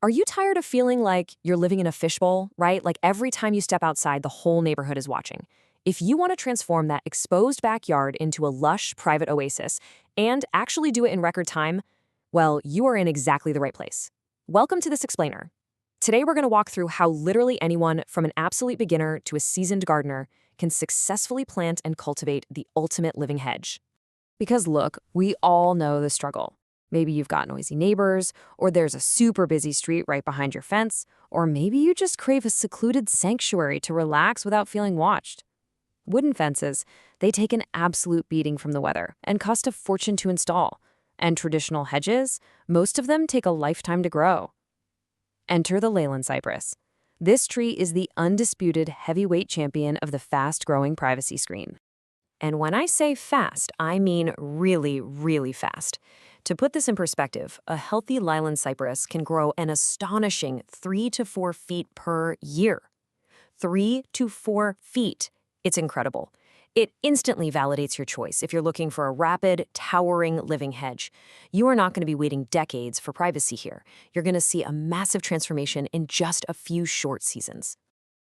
Are you tired of feeling like you're living in a fishbowl, right? Like every time you step outside, the whole neighborhood is watching. If you want to transform that exposed backyard into a lush private oasis and actually do it in record time, well, you are in exactly the right place. Welcome to this explainer. Today we're going to walk through how literally anyone, from an absolute beginner to a seasoned gardener, can successfully plant and cultivate the ultimate living hedge. Because look, we all know the struggle. Maybe you've got noisy neighbors, or there's a super busy street right behind your fence, or maybe you just crave a secluded sanctuary to relax without feeling watched. Wooden fences, they take an absolute beating from the weather and cost a fortune to install. And traditional hedges, most of them take a lifetime to grow. Enter the Leyland Cypress. This tree is the undisputed heavyweight champion of the fast-growing privacy screen. And when I say fast, I mean really, really fast. To put this in perspective, a healthy Leyland cypress can grow an astonishing 3 to 4 feet per year. 3 to 4 feet. It's incredible. It instantly validates your choice if you're looking for a rapid, towering living hedge. You are not going to be waiting decades for privacy here. You're going to see a massive transformation in just a few short seasons.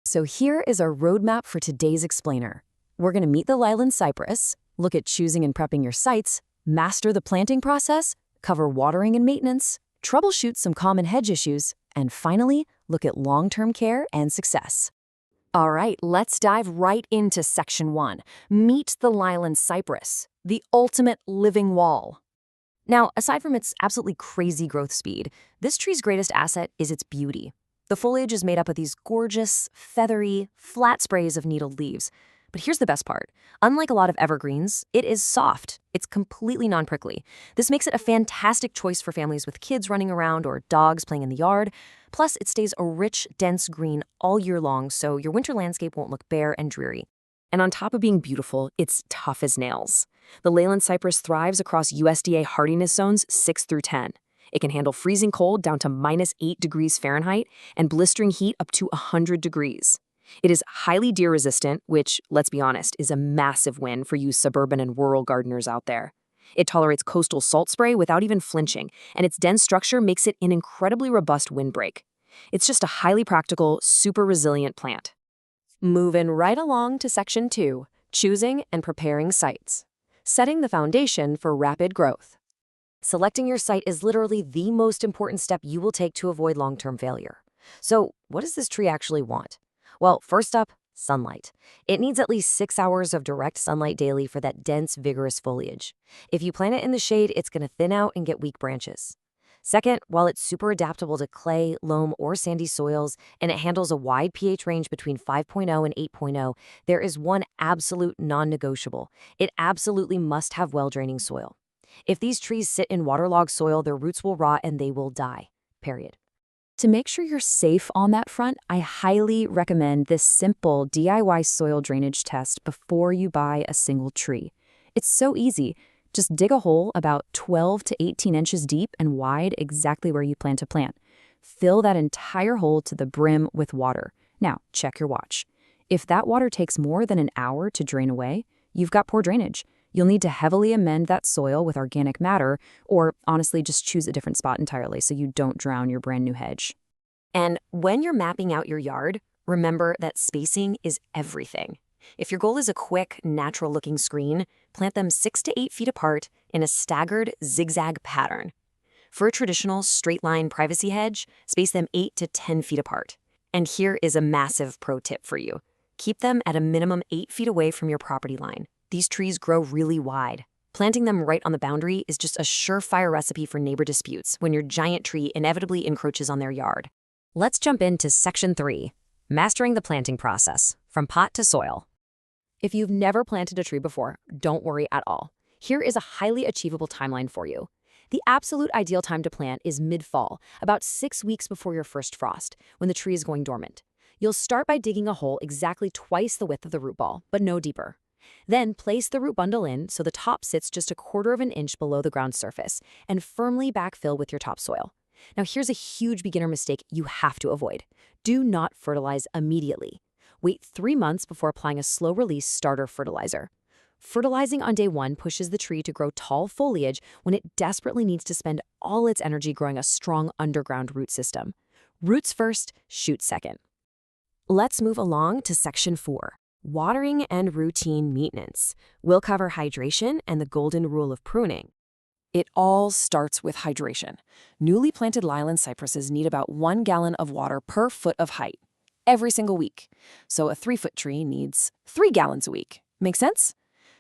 So here is our roadmap for today's explainer. We're going to meet the Leyland cypress, look at choosing and prepping your sites, master the planting process, cover watering and maintenance, troubleshoot some common hedge issues, and finally, look at long-term care and success. All right, let's dive right into Section 1. Meet the Leyland Cypress, the ultimate living wall. Now, aside from its absolutely crazy growth speed, this tree's greatest asset is its beauty. The foliage is made up of these gorgeous, feathery, flat sprays of needled leaves. But here's the best part. Unlike a lot of evergreens, it is soft. It's completely non-prickly. This makes it a fantastic choice for families with kids running around or dogs playing in the yard. Plus, it stays a rich, dense green all year long, so your winter landscape won't look bare and dreary. And on top of being beautiful, it's tough as nails. The Leyland cypress thrives across USDA hardiness zones 6 through 10. It can handle freezing cold down to -8 degrees Fahrenheit and blistering heat up to 100 degrees. It is highly deer resistant, which, let's be honest, is a massive win for you suburban and rural gardeners out there. It tolerates coastal salt spray without even flinching, and its dense structure makes it an incredibly robust windbreak. It's just a highly practical, super resilient plant. Moving right along to Section 2, choosing and preparing sites. Setting the foundation for rapid growth. Selecting your site is literally the most important step you will take to avoid long-term failure. So, what does this tree actually want? Well, first up, sunlight. It needs at least 6 hours of direct sunlight daily for that dense, vigorous foliage. If you plant it in the shade, it's going to thin out and get weak branches. Second, while it's super adaptable to clay, loam, or sandy soils, and it handles a wide pH range between 5.0 and 8.0, there is one absolute non-negotiable. It absolutely must have well-draining soil. If these trees sit in waterlogged soil, their roots will rot and they will die. Period. To make sure you're safe on that front, I highly recommend this simple DIY soil drainage test before you buy a single tree. It's so easy. Just dig a hole about 12 to 18 inches deep and wide exactly where you plan to plant. Fill that entire hole to the brim with water. Now, check your watch. If that water takes more than an hour to drain away, you've got poor drainage. You'll need to heavily amend that soil with organic matter, or honestly just choose a different spot entirely so you don't drown your brand new hedge. And when you're mapping out your yard, remember that spacing is everything. If your goal is a quick, natural-looking screen, plant them 6 to 8 feet apart in a staggered zigzag pattern. For a traditional straight-line privacy hedge, space them 8 to 10 feet apart. And here is a massive pro tip for you. Keep them at a minimum 8 feet away from your property line. These trees grow really wide. Planting them right on the boundary is just a surefire recipe for neighbor disputes when your giant tree inevitably encroaches on their yard. Let's jump into Section 3, mastering the planting process, from pot to soil. If you've never planted a tree before, don't worry at all. Here is a highly achievable timeline for you. The absolute ideal time to plant is mid-fall, about 6 weeks before your first frost, when the tree is going dormant. You'll start by digging a hole exactly twice the width of the root ball, but no deeper. Then place the root bundle in so the top sits just 1/4 of an inch below the ground surface and firmly backfill with your topsoil. Now here's a huge beginner mistake you have to avoid. Do not fertilize immediately. Wait 3 months before applying a slow-release starter fertilizer. Fertilizing on day 1 pushes the tree to grow tall foliage when it desperately needs to spend all its energy growing a strong underground root system. Roots first, shoots second. Let's move along to Section 4, watering and routine maintenance. We'll cover hydration and the golden rule of pruning. It all starts with hydration. Newly planted Leyland cypresses need about 1 gallon of water per foot of height every single week. So a 3-foot tree needs 3 gallons a week. Make sense?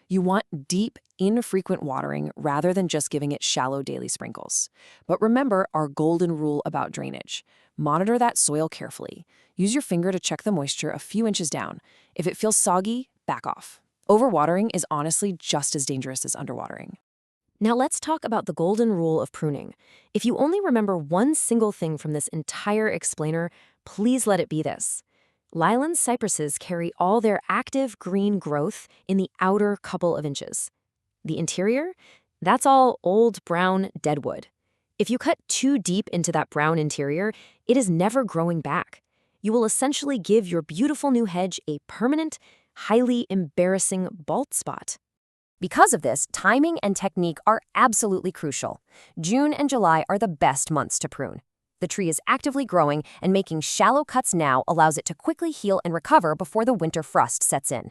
You want deep, infrequent watering rather than just giving it shallow daily sprinkles. But remember our golden rule about drainage. Monitor that soil carefully. Use your finger to check the moisture a few inches down. If it feels soggy, back off. Overwatering is honestly just as dangerous as underwatering. Now let's talk about the golden rule of pruning. If you only remember one single thing from this entire explainer, please let it be this. Leyland cypresses carry all their active green growth in the outer couple of inches. The interior? That's all old brown deadwood. If you cut too deep into that brown interior, it is never growing back. You will essentially give your beautiful new hedge a permanent, highly embarrassing bald spot. Because of this, timing and technique are absolutely crucial. June and July are the best months to prune. The tree is actively growing, and making shallow cuts now allows it to quickly heal and recover before the winter frost sets in.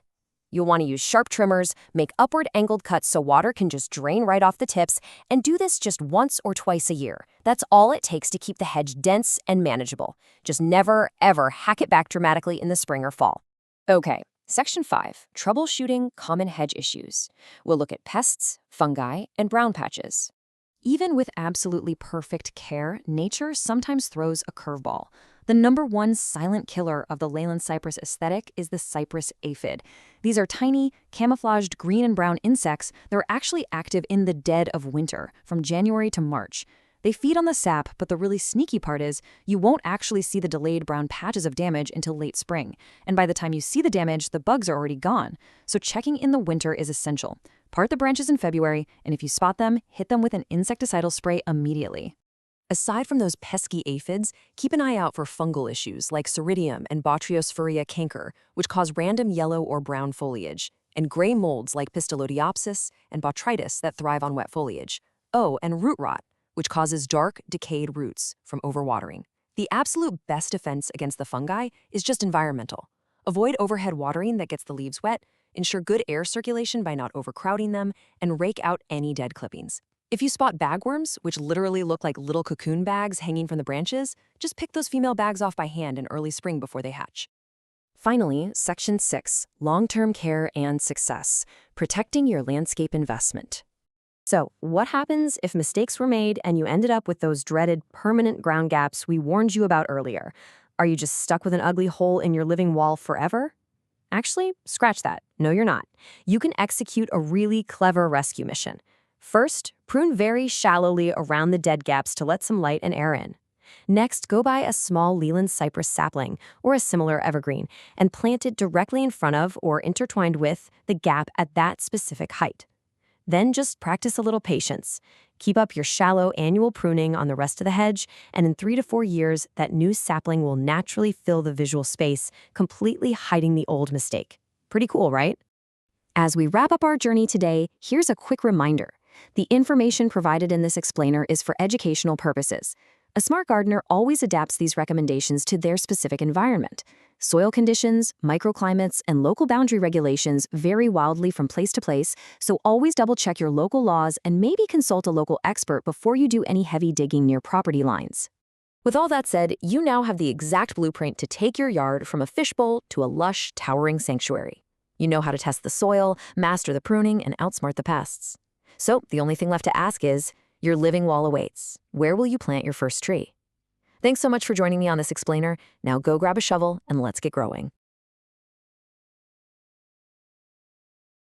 You'll want to use sharp trimmers, make upward angled cuts so water can just drain right off the tips, and do this just once or twice a year. That's all it takes to keep the hedge dense and manageable. Just never, ever hack it back dramatically in the spring or fall. Okay. Section 5, troubleshooting common hedge issues. We'll look at pests, fungi, and brown patches. Even with absolutely perfect care, nature sometimes throws a curveball. The #1 silent killer of the Leyland Cypress aesthetic is the cypress aphid. These are tiny, camouflaged green and brown insects that are actually active in the dead of winter, from January to March. They feed on the sap, but the really sneaky part is you won't actually see the delayed brown patches of damage until late spring. And by the time you see the damage, the bugs are already gone. So checking in the winter is essential. Part the branches in February, and if you spot them, hit them with an insecticidal spray immediately. Aside from those pesky aphids, keep an eye out for fungal issues like ceridium and Botryopsphora canker, which cause random yellow or brown foliage, and gray molds like Pistolodiopsis and botrytis that thrive on wet foliage. Oh, and root rot, which causes dark, decayed roots from overwatering. The absolute best defense against the fungi is just environmental. Avoid overhead watering that gets the leaves wet, ensure good air circulation by not overcrowding them, and rake out any dead clippings. If you spot bagworms, which literally look like little cocoon bags hanging from the branches, just pick those female bags off by hand in early spring before they hatch. Finally, Section 6, long-term care and success, protecting your landscape investment. So, what happens if mistakes were made and you ended up with those dreaded permanent ground gaps we warned you about earlier? Are you just stuck with an ugly hole in your living wall forever? Actually, scratch that. No, you're not. You can execute a really clever rescue mission. First, prune very shallowly around the dead gaps to let some light and air in. Next, go buy a small Leyland cypress sapling or a similar evergreen and plant it directly in front of or intertwined with the gap at that specific height. Then just practice a little patience. Keep up your shallow annual pruning on the rest of the hedge, and in 3 to 4 years, that new sapling will naturally fill the visual space, completely hiding the old mistake. Pretty cool, right? As we wrap up our journey today, here's a quick reminder. The information provided in this explainer is for educational purposes. A smart gardener always adapts these recommendations to their specific environment. Soil conditions, microclimates, and local boundary regulations vary wildly from place to place, so always double-check your local laws and maybe consult a local expert before you do any heavy digging near property lines. With all that said, you now have the exact blueprint to take your yard from a fishbowl to a lush, towering sanctuary. You know how to test the soil, master the pruning, and outsmart the pests. So the only thing left to ask is, your living wall awaits. Where will you plant your first tree? Thanks so much for joining me on this explainer. Now go grab a shovel and let's get growing.